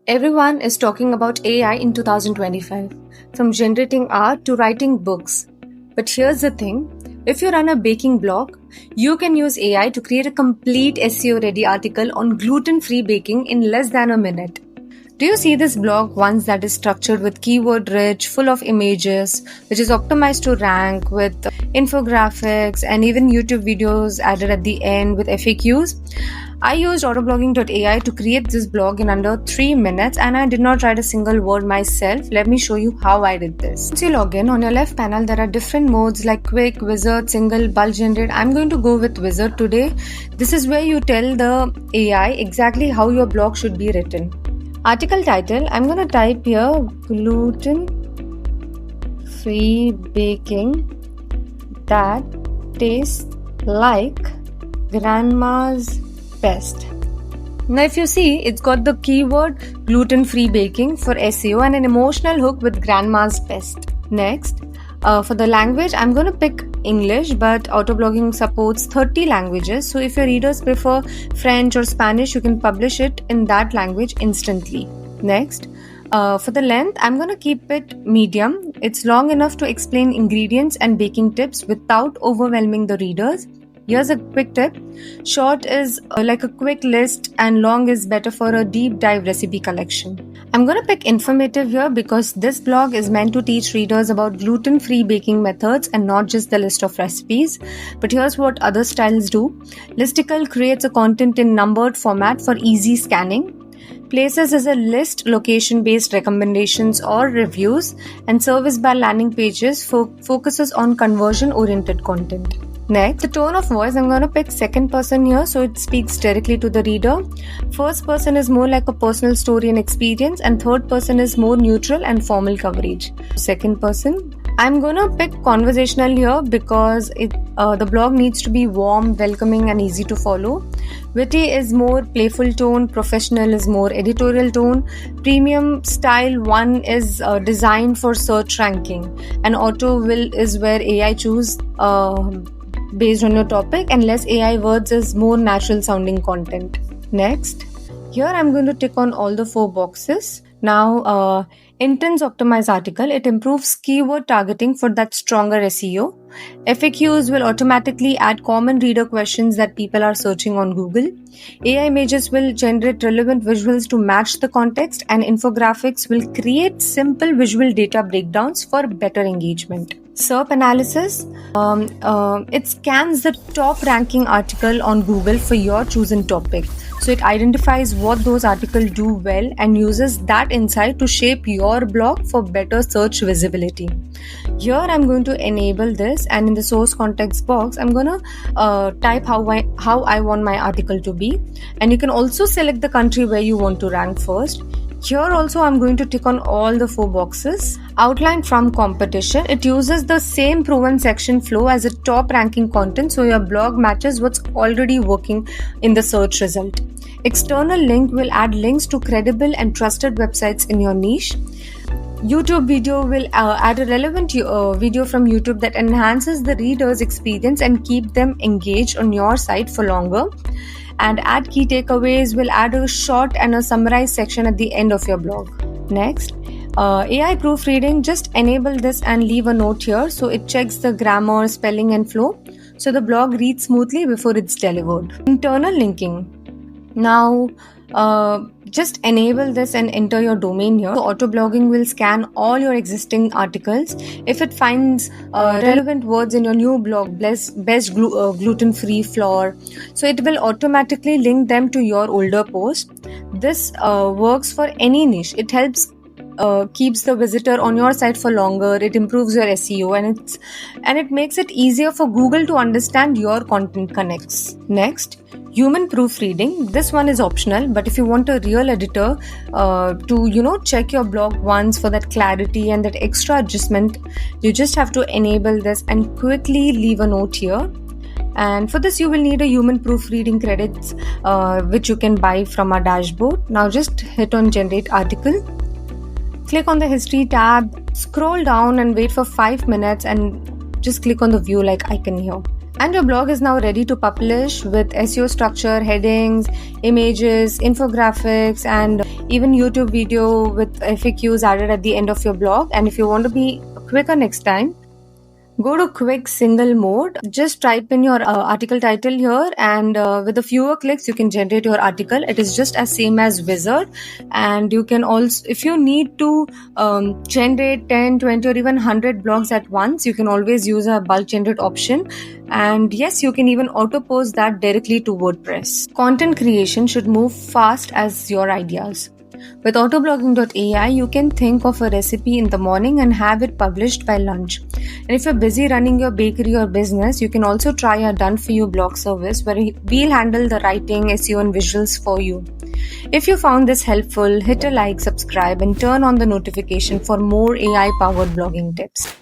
Everyone is talking about AI in 2025, from generating art to writing books. But here's the thing, if you run a baking blog, you can use AI to create a complete SEO ready article on gluten-free baking in less than a minute. Do you see this blog once that is structured with keyword rich, full of images, which is optimized to rank with infographics and even YouTube videos added at the end with FAQs? I used Autoblogging.ai to create this blog in under 3 minutes and I did not write a single word myself. Let me show you how I did this. Once you log in, on your left panel there are different modes like quick, wizard, single, bulk generate. I'm going to go with wizard today. This is where you tell the AI exactly how your blog should be written. Article title, I'm going to type here gluten-free baking that tastes like grandma's best. Now if you see, it's got the keyword gluten-free baking for SEO and an emotional hook with grandma's best. Next, for the language, I'm going to pick English, but Autoblogging supports 30 languages. So if your readers prefer French or Spanish, you can publish it in that language instantly. Next, for the length, I'm going to keep it medium. It's long enough to explain ingredients and baking tips without overwhelming the readers. Here's a quick tip. Short is like a quick list and long is better for a deep dive recipe collection. I'm going to pick informative here because this blog is meant to teach readers about gluten-free baking methods and not just the list of recipes. But here's what other styles do. Listicle creates a content in numbered format for easy scanning. Places is a list location-based recommendations or reviews, and service bar landing pages focuses on conversion-oriented content. Next, the tone of voice, I'm going to pick second person here so it speaks directly to the reader. First person is more like a personal story and experience, and third person is more neutral and formal coverage. Second person, I'm going to pick conversational here because the blog needs to be warm, welcoming and easy to follow. Witty is more playful tone, professional is more editorial tone, premium style 1 is designed for search ranking, and auto will is where AI choose based on your topic, and less AI words is more natural sounding content. Next, here I'm going to tick on all the 4 boxes. Now, intents optimized article, it improves keyword targeting for that stronger SEO. FAQs will automatically add common reader questions that people are searching on Google. AI images will generate relevant visuals to match the context, and infographics will create simple visual data breakdowns for better engagement. SERP analysis, it scans the top ranking article on Google for your chosen topic. So it identifies what those articles do well and uses that insight to shape your blog for better search visibility. Here I'm going to enable this, and in the source context box I'm going to type how I want my article to be, and you can also select the country where you want to rank first. Here also I'm going to tick on all the 4 boxes. Outline from competition, it uses the same proven section flow as a top ranking content, so your blog matches what's already working in the search result. External link will add links to credible and trusted websites in your niche. YouTube video will add a relevant video from YouTube that enhances the reader's experience and keep them engaged on your site for longer. And add key takeaways will add a short and a summarized section at the end of your blog. Next, AI proofreading, just enable this and leave a note here so it checks the grammar, spelling and flow so the blog reads smoothly before it's delivered. Internal linking. Now, just enable this and enter your domain here. So Autoblogging will scan all your existing articles. If it finds relevant words in your new blog, best gluten-free flour, so it will automatically link them to your older post. This works for any niche. It helps keeps the visitor on your site for longer. It improves your SEO and it makes it easier for Google to understand your content connects. Next, human proofreading. This one is optional, but if you want a real editor to check your blog once for that clarity and that extra adjustment, you just have to enable this and quickly leave a note here. And for this you will need a human proofreading credits which you can buy from our dashboard. Now just hit on generate article. Click on the history tab, scroll down and wait for 5 minutes and just click on the view like icon here. And your blog is now ready to publish with SEO structure, headings, images, infographics, and even YouTube video with FAQs added at the end of your blog. And if you want to be quicker next time, go to quick single mode. Just type in your article title here, and with a fewer clicks, you can generate your article. It is just as same as Wizard, and you can also, if you need to generate 10, 20, or even 100 blogs at once, you can always use a bulk generate option. And yes, you can even auto post that directly to WordPress. Content creation should move fast as your ideas. With Autoblogging.ai, you can think of a recipe in the morning and have it published by lunch. And if you're busy running your bakery or business, you can also try a done-for-you blog service where we'll handle the writing, SEO, and visuals for you. If you found this helpful, hit a like, subscribe, and turn on the notification for more AI-powered blogging tips.